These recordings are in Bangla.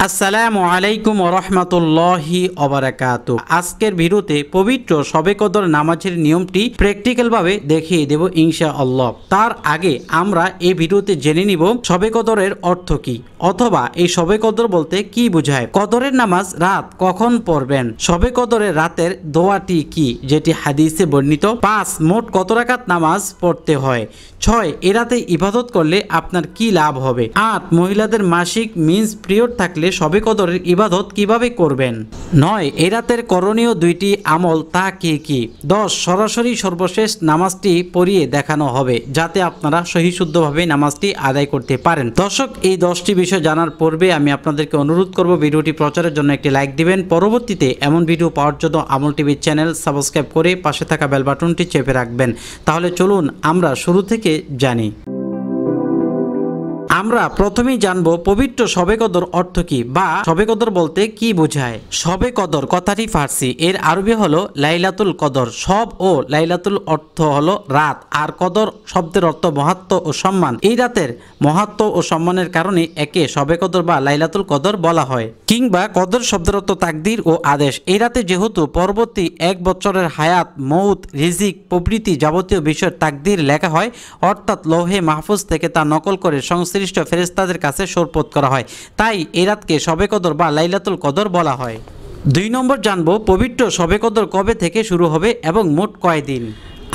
আসসালামু আলাইকুম ওরহমাতুল্লাহি ওবারাকাতু। আজকের ভিডিওতে পবিত্র শবে কদর নামাজের নিয়মটি প্র্যাকটিক্যালভাবে দেখিয়ে দেব ইনশাআল্লাহ। তার আগে আমরা এই ভিডিওতে জেনে নিব শবে কদরের অর্থ কি, অথবা এই শবে কদর বলতে কি বোঝায়, কদরের নামাজ রাত কখন পড়বেন, শবে কদরের রাতের দোয়াটি কি যেটি হাদিসে বর্ণিত, 5 মোট কত রাকাত নামাজ পড়তে হয়, 6 এ রাতে ইবাদত করলে আপনার কি লাভ হবে, 8 মহিলাদের মাসিক মিন্স পিরিয়ড থাকলে শবে কদরের ইবাদত কিভাবে করবেন, 9 এ রাতের করণীয় 2টি আমল তা কি কি, 10 সরাসরি সর্বশেষ নামাজটি পড়িয়ে দেখানো হবে যাতে আপনারা সহিশুদ্ধভাবে নামাজটি আদায় করতে পারেন। দর্শক, এই 10টি বিষয় জানার পূর্বে আমি আপনাদেরকে অনুরোধ করব ভিডিওটি প্রচারের জন্য একটি লাইক দিবেন। পরবর্তীতে এমন ভিডিও পাওয়ার জন্য আমল টিভির চ্যানেল সাবস্ক্রাইব করে পাশে থাকা বেল বাটনটি চেপে রাখবেন। তাহলে চলুন আমরা শুরু থেকে জানি। আমরা প্রথমেই জানবো পবিত্র শবে কদর অর্থ কি, বা শবে কদর বলতে কি বোঝায়। শবে কদর কথাটি ফার্সি, এর আরবি হলো লাইলাতুল কদর। শব ও লাইলাতুল অর্থ হলো রাত, আর কদর শব্দের অর্থ মহাত্ম ও সম্মান। এই রাতের মহাত্ম ও সম্মানের কারণে একে শবে কদর বা লাইলাতুল কদর বলা হয়, কিংবা কদর শব্দের অর্থ তাকদির ও আদেশ। এই রাতে যেহেতু পরবর্তী 1 বছরের হায়াত, মৌত, রিজিক প্রভৃতি যাবতীয় বিষয়ের তাকদির লেখা হয়, অর্থাৎ লৌহে মাহফুজ থেকে তা নকল করে সংশ্লিষ্ট ফেরেশতাদের কাছে সোপর্দ করা হয়, তাই এই রাতকে শবে কদর বা লাইলাতুল কদর বলা হয়। 2 নম্বর জানবো পবিত্র শবে কদর কবে থেকে শুরু হবে এবং মোট কয়দিন।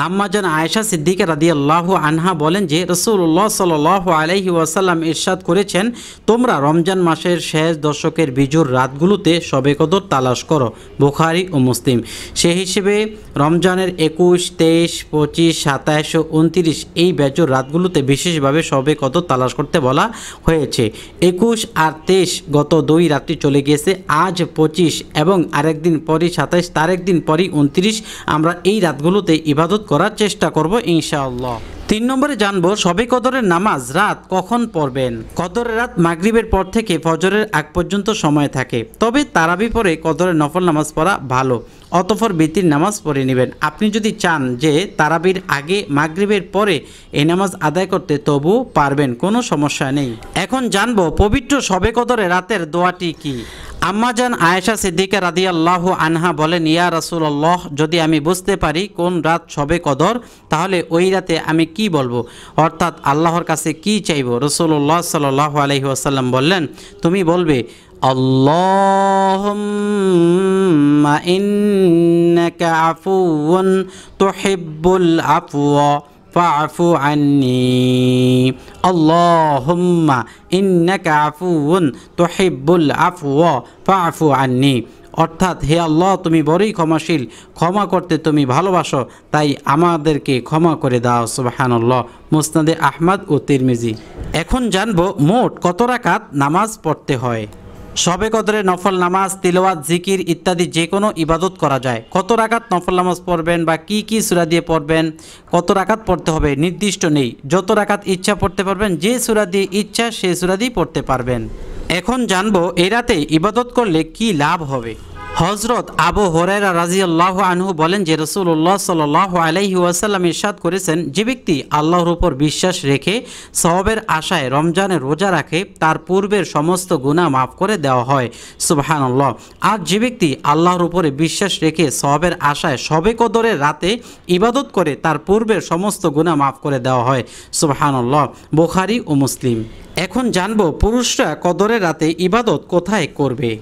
আম্মাজান আয়েশা সিদ্দিকা রাদিয়াল্লাহু আনহা বলেন যে রাসূলুল্লাহ সাল্লাল্লাহু আলাইহি ওয়াসাল্লাম ইরশাদ করেছেন, তোমরা রমজান মাসের শেষ দশকের বিজুর রাতগুলোতে শবে কদর তালাশ করো। বুখারী ও মুসলিম। সেই হিসেবে রমজানের 21, 23, 25, 27 ও 29 এই বেজুর রাতগুলোতে বিশেষভাবে শবে কদর তালাশ করতে বলা হয়েছে। 21 আর 23 গত 2 রাত্রি চলে গিয়েছে, আজ 25 এবং আরেকদিন পরই 27, তার একদিন পরই 29 আমরা এই রাতগুলোতে ইবাদত করার চেষ্টা করব ইনশাআল্লাহ। 3 নম্বরে জানবো শবে কদরের নামাজ রাত কখন পড়বেন। কদরের রাত মাগরিবের পর থেকে ফজরের আগ পর্যন্ত সময় থাকে, তবে তারাবি পরে কদরের নফল নামাজ পড়া ভালো, অতঃপর বিতির নামাজ পড়ে নেবেন। আপনি যদি চান যে তারাবির আগে মাগরিবের পরে এই নামাজ আদায় করতে, তবু পারবেন, কোনো সমস্যা নেই। এখন জানবো পবিত্র শবে কদরের রাতের দোয়াটি কি। আম্মাজান আয়েশা সিদ্দিকা রাদিয়াল্লাহু আনহা বলেন, ইয়া রাসূলুল্লাহ, যদি আমি বুঝতে পারি কোন রাত শবে কদর, তাহলে ওই রাতে আমি কি বলবো, অর্থাৎ আল্লাহর কাছে কি চাইব। রাসূলুল্লাহ সাল্লাল্লাহু আলাইহি ওয়াসাল্লাম বললেন, তুমি বলবে, আল্লাহুম্মা ইন্নাকা আফুউন তুহিব্বুল আফওয়া ফাআফু আন্নি, আল্লাহুম্মা ইন্নাকা আফুউন তুহিব্বুল আফওয়া ফাআফু আন্নি, অর্থাৎ হে আল্লাহ, তুমি বড়ই ক্ষমাশীল, ক্ষমা করতে তুমি ভালোবাসো, তাই আমাদেরকে ক্ষমা করে দাও। সুবহানাল্লাহ। মুসনাদে আহমদ ও তিরমিজি। এখন জানবো মোট কত রাকাত নামাজ পড়তে হয়। শবে কদরে নফল নামাজ, তিলাওয়াত, জিকির ইত্যাদি যে কোনো ইবাদত করা যায়। কত রাকাত নফল নামাজ পড়বেন বা কি কি সূরা দিয়ে পড়বেন, কত রাকাত পড়তে হবে নির্দিষ্ট নেই, যত রাকাত ইচ্ছা পড়তে পারবেন, যে সূরা দিয়ে ইচ্ছা সেই সূরা দিয়ে পড়তে পারবেন। এখন জানবো এই রাতে ইবাদত করলে কি লাভ হবে। হযরত আবু হুরায়রা রাদিয়াল্লাহু আনহু বলেন যে রাসূলুল্লাহ সাল্লাল্লাহু আলাইহি ওয়াসাল্লাম ইরশাদ করেছেন, যে ব্যক্তি আল্লাহর উপর বিশ্বাস রেখে সওয়াবের আশায় রমজানের রোজা রাখে, তার পূর্বের সমস্ত গুনাহ মাফ করে দেওয়া হয়। সুবহানাল্লাহ। আর যে ব্যক্তি আল্লাহর উপরে বিশ্বাস রেখে সওয়াবের আশায় শবে কদরের রাতে ইবাদত করে, তার পূর্বের সমস্ত গুনাহ মাফ করে দেওয়া হয়। সুবহানাল্লাহ। বুখারী ও মুসলিম। এখন জানবো পুরুষরা কদরের রাতে ইবাদত কোথায় করবে।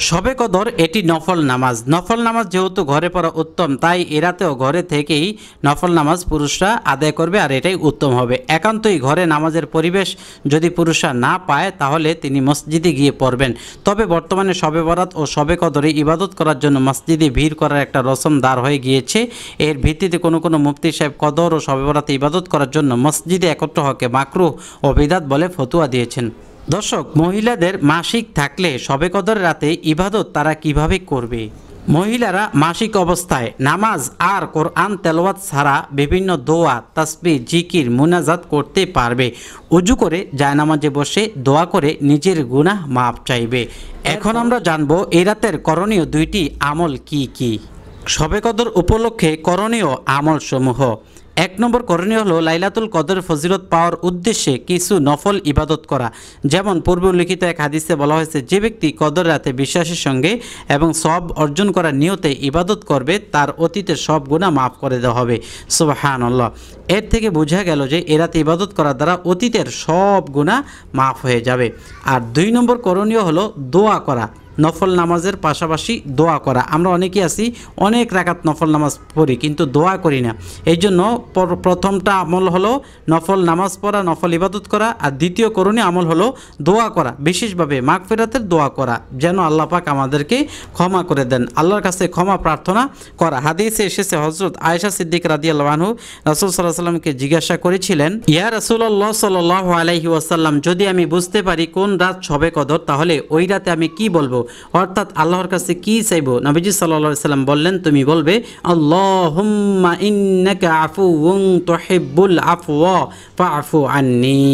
শবে কদর এটি নফল নামাজ। নফল নামাজ যেহেতু ঘরে পড়া উত্তম, তাই এরাতেও ঘরে থেকেই নফল নামাজ পুরুষরা আদায় করবে, আর এটাই উত্তম হবে। একান্তই ঘরে নামাজের পরিবেশ যদি পুরুষরা না পায়, তাহলে তিনি মসজিদে গিয়ে পড়বেন। তবে বর্তমানে শবে বরাত ও শবে কদরে ইবাদত করার জন্য মসজিদে ভিড় করার একটা রসম দাঁড় হয়ে গিয়েছে। এর ভিত্তিতে কোনো কোনো মুফতি সাহেব কদর ও শবে বরাতে ইবাদত করার জন্য মসজিদে একত্র হকে মাকরুহ ও বিদআত বলে ফতোয়া দিয়েছেন। দর্শক, মহিলাদের মাসিক থাকলে শবে কদর রাতে ইবাদত তারা কিভাবে করবে। মহিলারা মাসিক অবস্থায় নামাজ আর কোরআন তেলাওয়াত ছাড়া বিভিন্ন দোয়া, তাসবিহ, জিকির, মুনাজাত করতে পারবে। ওযু করে জায়নামাজে বসে দোয়া করে নিজের গুনাহ মাফ চাইবে। এখন আমরা জানবো এই রাতের করণীয় 2টি আমল কি কি। শবে কদর উপলক্ষে করণীয় আমল সমূহ। এক নম্বর করণীয় হলো লাইলাতুল কদরের ফজিলত পাওয়ার উদ্দেশ্যে কিছু নফল ইবাদত করা। যেমন পূর্বে উল্লিখিত এক হাদিসে বলা হয়েছে, যে ব্যক্তি কদর রাতে বিশ্বাসের সঙ্গে এবং সব অর্জন করার নিয়তে ইবাদত করবে তার অতীতের সব গুনাহ মাফ করে দেওয়া হবে। সুবহানাল্লাহ। এর থেকে বোঝা গেল যে এ রাতে ইবাদত করার দ্বারা অতীতের সব গুনাহ মাফ হয়ে যাবে। আর 2 নম্বর করণীয় হলো দোয়া করা। নফল নামাজের পাশাপাশি দোয়া করা। আমরা অনেকেই আছি অনেক রাকাত নফল নামাজ পড়ি কিন্তু দোয়া করি না। এই জন্য প্রথমটা আমল হলো নফল নামাজ পড়া, নফল ইবাদত করা। আর দ্বিতীয় করণীয় আমল হলো দোয়া করা, বিশেষভাবে মাগফিরাতের দোয়া করা, যেন আল্লাহ পাক আমাদেরকে ক্ষমা করে দেন, আল্লাহর কাছে ক্ষমা প্রার্থনা করা। হাদিসে এসেছে হযরত আয়েশা সিদ্দিক রাদিয়াল্লাহু আনহু রাসূল সাল্লাল্লাহু আলাইহি ওয়াসাল্লামকে জিজ্ঞাসা করেছিলেন, ইয়া রাসূলুল্লাহ সাল্লাল্লাহু আলাইহি ওয়াসাল্লাম, যদি আমি বুঝতে পারি কোন রাত শবে কদর তাহলে ওই রাতে আমি কি বলবো, অর্থাৎ আল্লাহর কাছে কি চাইবো? নবীজি সাল্লাল্লাহু আলাইহি সাল্লাম বললেন, তুমি বলবে আল্লাহুম্মা ইন্নাকা আফুউন তুহিব্বুল আফওয়া ফাআফু আন্নী।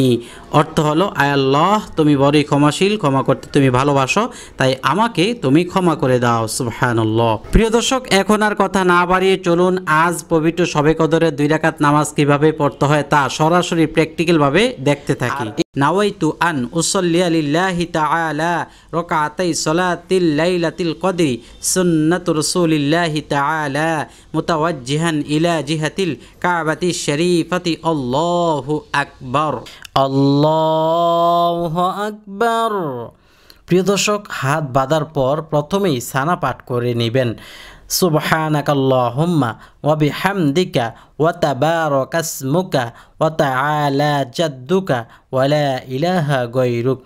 অর্থ হলো, আয় আল্লাহ তুমি বড়ই ক্ষমাশীল, ক্ষমা করতে তুমি ভালোবাসো, তাই আমাকে তুমি ক্ষমা করে দাও। সুবহানাল্লাহ। প্রিয় দর্শক, এখন আর কথা না বাড়িয়ে চলুন আজ পবিত্র শবে কদরের 2 রাকাত নামাজ কিভাবে পড়তে হয় তা সরাসরি প্র্যাকটিক্যাল ভাবে দেখতে থাকি। নাওয়াইতু আন উসাল্লিয়া লিল্লাহি তাআলা রাকাতাই সালাতিল লাইলাতিল কদরি সুন্নাতু রাসূলিল্লাহি তাআলা মুতাওয়াজ্জিহান ইলা জিহাতিল কাবাতিশ শরীফাতি। আল্লাহু আকবার, আল্লাহু আকবার। প্রিয় দর্শক, হাত বাঁধার পর প্রথমেই সানা পাঠ করে নেবেন। সুবহানাকাল্লাহুম্মা ওয়া বিহামদিকা ওয়া তাবারাকা ইসমুকা ওয়া তাআলা জাদ্দুকা ওয়া লা ইলাহা গায়রুক।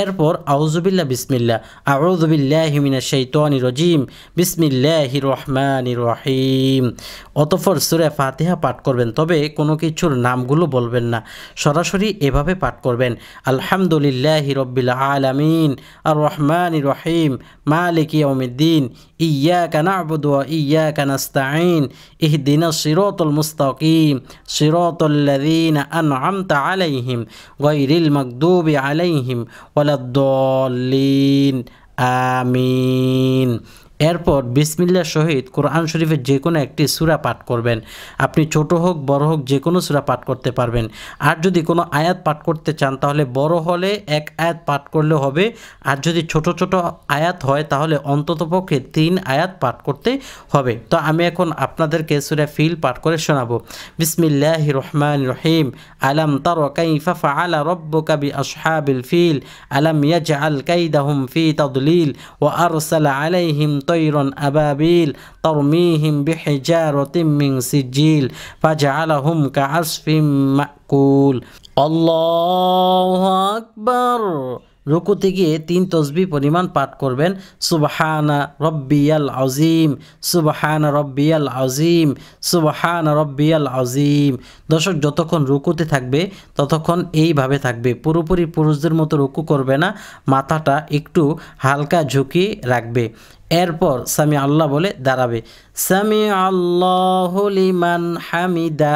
এরপর আউযুবিল্লাহ বিসমিল্লাহ, আউযু বিল্লাহি মিনাশ শাইতানির রাজিম, বিসমিল্লাহির রহমানির রহিম। অতঃপর সূরা ফাতিহা পাঠ করবেন, তবে কোনো কিছুর নামগুলো বলবেন না, সরাসরি এভাবে পাঠ করবেন। আলহামদুলিল্লাহি রাব্বিল আলামিন, আর রহমানির রহিম, মালিকি ইয়াউমিদ্দিন, ইয়াকা না'বুদু ওয়া ইয়াকা নাস্তাঈন, ইহদিনাস সিরাতাল মুস্তাকিম, সিরাতাল লাযীনা আন'আমতা আলাইহিম, গায়রিল মাগদুবি আলাইহিম ওয়ালাদ-দাল্লিন, আমিন। এরপর বিসমিল্লাহ সহিত কোরআন শরীফের যে কোনো একটি সূরা পাঠ করবেন। আপনি ছোট হোক বড় হোক যে কোনো সূরা পাঠ করতে পারবেন। আর যদি কোনো আয়াত পাঠ করতে চান তাহলে বড় হলে 1 আয়াত পাঠ করলে হবে, আর যদি ছোট ছোট আয়াত হয় তাহলে অন্ততপক্ষে 3 আয়াত পাঠ করতে হবে। তো আমি এখন আপনাদেরকে সূরা ফিল পাঠ করে শোনাবো। বিসমিল্লাহির রহমানির রহিম। আলাম তারা কাইফা ফাআলা রাব্বুকা বিআসহাবিল ফিল আলাম ইয়াজআল কাইদাহুম ফি তাদলিল ওয়া আরসালা আলাইহিম তৈরন আবাবিল তরমিহিম বিহিজারাতিম মিন সিজিল ফাজআলাহুম কাআসফিম মাকুল। আল্লাহু আকবার। রুকুতে গিয়ে 3 তসবিহ পরিমাণ পাঠ করবেন। সুবহানা রব্বিয়াল আযীম, সুবহানা রব্বিয়াল আযীম, সুবহানা রব্বিয়াল আযীম। দর্শক, যতক্ষণ রুকুতে থাকবে ততক্ষণ এইভাবে থাকবে, পুরোপুরি পুরুষদের মতো রুকু করবে না, মাথাটা একটু হালকা ঝুঁকিয়ে রাখবে। এরপর সামি আল্লাহ বলে দাঁড়াবে। সামি আল্লাহু লিমান হামিদা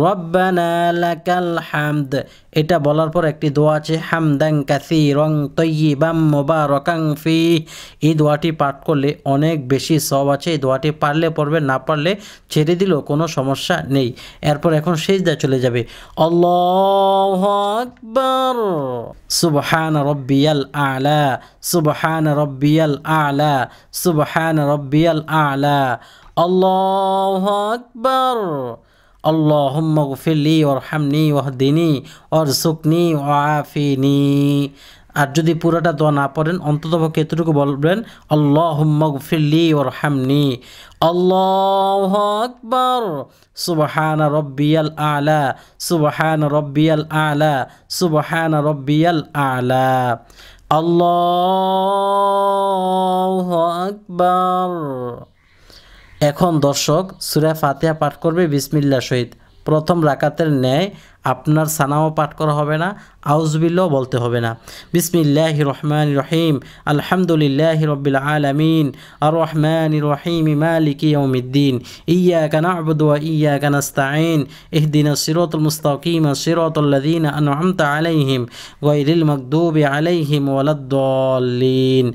রব্বানা লাকাল হামদ। এটা বলার পর একটি দোয়া আছে, হামদান কাসীরান তাইয়িবাম মুবারাকান ফি। এই দোয়াটি পাঠ করলে অনেক বেশি সওয়াব আছে। এই দোয়াটি পারলে পড়বে, না পারলে ছেড়ে দিলেও কোনো সমস্যা নেই। এরপর এখন সিজদায় চলে যাবে। আল্লাহু আকবার। সুবহানা রাব্বিয়াল আ'লা, সুবহানা রাব্বিয়াল আ'লা, সুবহানা রাব্বিয়াল আ'লা। আল্লাহু আকবার। আল্লাহুম্মা গফিরলি ওয়ারহামনি ওয়াহদিনি ওয়ারযুকনি ওয়াআফিনি। আর যদি পুরোটা দোয়া না পড়েন অন্ততপক্ষে এতটুকু বলবেন, আল্লাহুম্মা গফিরলি ওয়ারহামনি। আল্লাহু আকবার। সুবহানা রাব্বিয়াল আ'লা, সুবহানা রাব্বিয়াল আ'লা, সুবহানা রাব্বিয়াল আ'লা। আল্লাহু আকবার। এখন দর্শক সূরা ফাতিহা পাঠ করবে বিসমিল্লাহ সহিত। প্রথম রাকাতের ন্যায় আপনার সানাও পাঠ করা হবে না, আউযুবিল্লাহ বলতে হবে না। বিসমিল্লাহির রহমানির রহিম, আলহামদুলিল্লাহি রাব্বিল আলামিন, আর রহমানির রহিম, মালিকি ইয়াউমিদ্দিন, ইয়্যাকা না'বুদু ওয়া ইয়্যাকা নাস্তাঈন, ইহদিনাস সিরাতাল মুস্তাকিম, সিরাতাল লাযীনা আন'আমতা আলাইহিম গায়রিল মাগদুবি আলাইহিম ওয়ালাদ-দাল্লিন,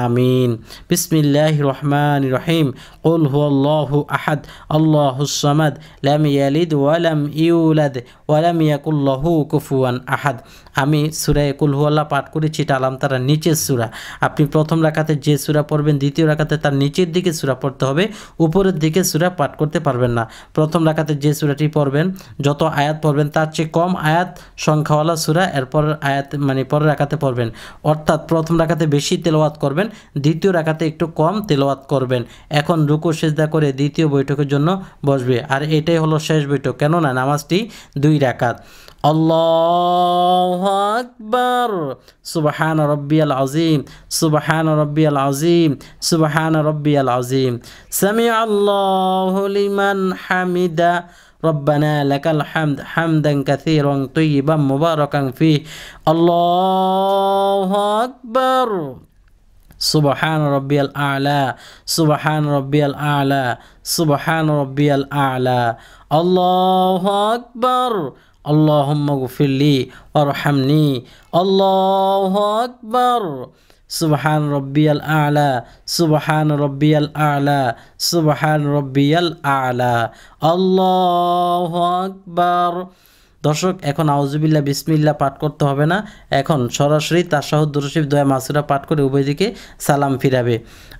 আমিন। বিসমিল্লাহির রহমানির রহিম, কুল হুয়াল্লাহু আহাদ, আল্লাহুস সামাদ, লাম ইয়ালিদ ওয়া লাম ইউলাদ ওয়া লাম ইয়াকুল লাহু কুফুয়ান আহাদ। আমি সূরা কুল হুয়াল্লাহ পাঠ করেছি, এটা আলাম তারা নিচের সূরা। আপনি প্রথম রাকাতে যে সূরা পড়বেন, দ্বিতীয় রাকাতে তার নিচের দিকে সূরা পড়তে হবে, উপরের দিকে সূরা পাঠ করতে পারবেন না। প্রথম রাকাতে যে সূরাটি পড়বেন, যত আয়াত পড়বেন তার চেয়ে কম আয়াত সংখ্যাওয়ালা সূরা এরপর আয়াত মানে পরের রাকাতে পড়বেন। অর্থাৎ প্রথম রাকাতে বেশি তেলাওয়াত করবেন, দ্বিতীয় রাকাতে একটু কম তেলাওয়াত করবেন। এখন রুকু সিজদা করে দ্বিতীয় বৈঠকের জন্য বসবে, আর এটাই হলো শেষ বৈঠক, কেননা নামাজটি 2 রাকাত। আল্লাহু আকবার, সুবহান রাব্বিয়াল আযীম, সুবহান রাব্বিয়াল আযীম, সুবহান রাব্বিয়াল আযীম, সামিআল্লাহু লিমান হামিদা, রব্বানা লাকাল হামদ হামদান কাসীরান তাইয়িবান মুবারাকান ফীহি, আল্লাহু আকবার, সুবহান রাব্বিয়াল আ'লা, সুবহান রাব্বিয়াল আ'লা, সুবহান রাব্বিয়াল আ'লা, আল্লাহু আকবার, আল্লাহুম্মা গফিরলি ওয়ারহামনি, আল্লাহু আকবার, সুবহান রাব্বিয়াল আ'লা, সুবহান রাব্বিয়াল আ'লা, সুবহান রাব্বিয়াল আ'লা, আল্লাহু আকবার। দর্শক, এখন আউযুবিল্লাহ বিসমিল্লাহ পাঠ করতে হবে না, এখন সরাসরি তাশাহুদ দুরূদ শরীফ দোয়া মাসুরা পাঠ করে উভয় দিকে সালাম ফিরাবে।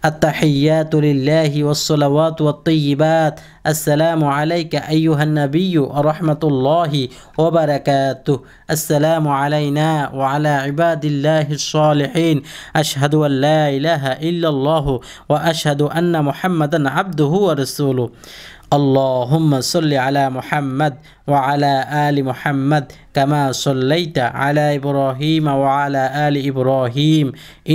আত-তাহিয়াতু লিল্লাহি ওয়াস-সালাওয়াতু ওয়াত-তাইয়্যিবাত, আসসালামু আলাইকা আইয়ুহান নাবিয়্যু ওয়া রাহমাতুল্লাহি ওয়া বারাকাতুহু, আসসালামু আলাইনা ওয়া আলা ইবাদিল্লাহিস সালিহিন, আশহাদু আল লা ইলাহা ইল্লাল্লাহু ওয়া আশহাদু আন্না মুহাম্মাদান আবদুহু ওয়া রাসূলুহু। আল্লাহুম্মা সাল্লি আলা মুহাম্মাদ ওয়া আলা আলি মুহাম্মাদ কামা সাল্লাইতা আলা ইব্রাহিম ওয়া আলা আলি ইব্রাহিম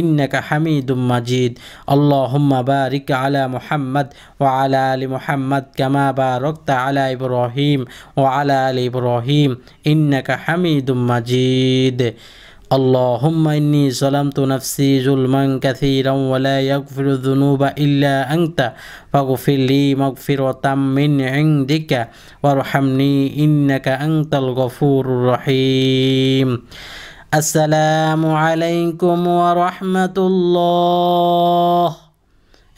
ইন্নাকা হামিদুম মাজিদ। আল্লাহুম্মা বারিক আলা মুহাম্মাদ ওয়া আলা আলি মুহাম্মাদ কামা বারাকতা আলা ইব্রাহিম ওয়া আলা আলি ইব্রাহিম ইন্নাকা হামিদুম মাজিদ। اللهم إني ظلمت نفسي ظلما كثيرا ولا يغفر الذنوب إلا أنت فاغفر لي مغفرة من عندك وارحمني إنك أنت الغفور الرحيم। السلام عليكم ورحمة الله।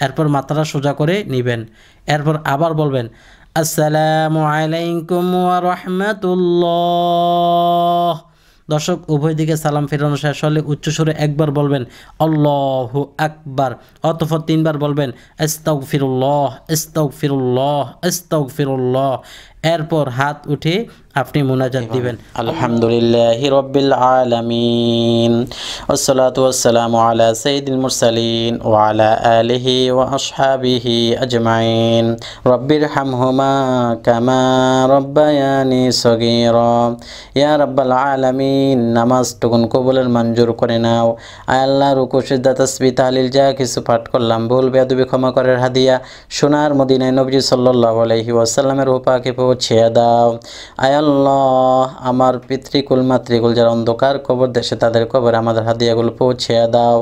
এরপর মাথাটা সোজা করে নেবেন, এরপর আবার বলবেন আসসালামু আলাইকুম ওয়া রাহমাতুল্লাহ। দর্শক, উভয় দিকে সালাম ফেরানো শেষ হলে উচ্চস্বরে একবার বলবেন আল্লাহু আকবার, অতঃপর 3 বার বলবেন আস্তাগফিরুল্লাহ আস্তাগফিরুল্লাহ আস্তাগফিরুল্লাহ। এরপর হাত উঠে আপনি মুনাজাত দিবেন আলহামদুলিল্লাহি রাব্বিল আলামিন ওয়াসসালাতু ওয়াসসালামু আলা সাইয়্যিদিল মুরসালিন ওয়া আলা আলিহি ওয়া আসহাবিহি আজমাইন রব্বিরহামহুমা কামা রাব্বায়ানি সগীরা। ইয়া রাব্বাল আলামিন, নামাজটুকুন কবুলের মঞ্জুর করে নাও। আয় আল্লাহ, রুকু সিজদা তাসবিহ তাহলিল যা কিছু পাঠ করলাম ভুল বেয়াদবি ক্ষমা করার হাদিয়া সোনার মদিনায় নবী সাল্লাল্লাহু আলাইহি ওয়াসাল্লামের রূপাকে পৌঁছে দাও। আয় আল্লাহ, আমার পিতৃকুল মাতৃকুল যারা অন্ধকার কবর দেশে তাদের কবরে আমাদের হাদিয়াগুলো পৌঁছে দাও।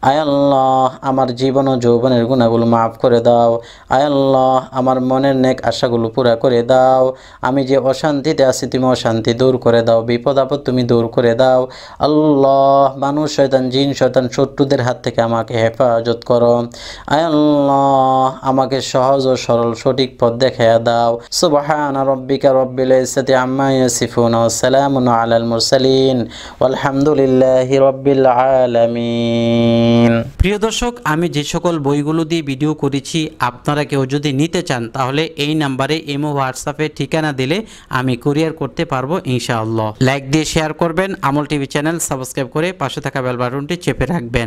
আয় আল্লাহ, আমার জীবন ও যৌবনের গুনাহগুলো মাফ করে দাও। আয় আল্লাহ, আমার মনের নেক আশাগুলো পুরা করে দাও। আমি যে অশান্তিতে আছি তুমি অশান্তি দূর করে দাও, বিপদ আপদ তুমি দূর করে দাও। আল্লাহ, মানুষ শয়তান জিন শয়তান শত্রুদের হাত থেকে আমাকে হেফাজত করো। আয় আল্লাহ, আমাকে সহজ ও সরল সঠিক পথ দেখাইয়া দাও। সুবহানা রাব্বিকা রাব্বিল ইজ্জাতি আম্মা ইয়াসিফুন ওয়া সালামুন আলাল মুরসালিন ওয়ালহামদুলিল্লাহি রাব্বিল আলামিন। প্রিয় দর্শক, আমি যে সকল বইগুলো দিয়ে ভিডিও করেছি আপনারা কেউ যদি নিতে চান তাহলে এই নাম্বারে ইমো হোয়াটসঅ্যাপে ঠিকানা দিলে আমি কুরিয়ার করতে পারবো ইনশাআল্লাহ। লাইক দিয়ে শেয়ার করবেন, আমল টিভি চ্যানেল সাবস্ক্রাইব করে পাশে থাকা বেল বাটনটি চেপে রাখবেন।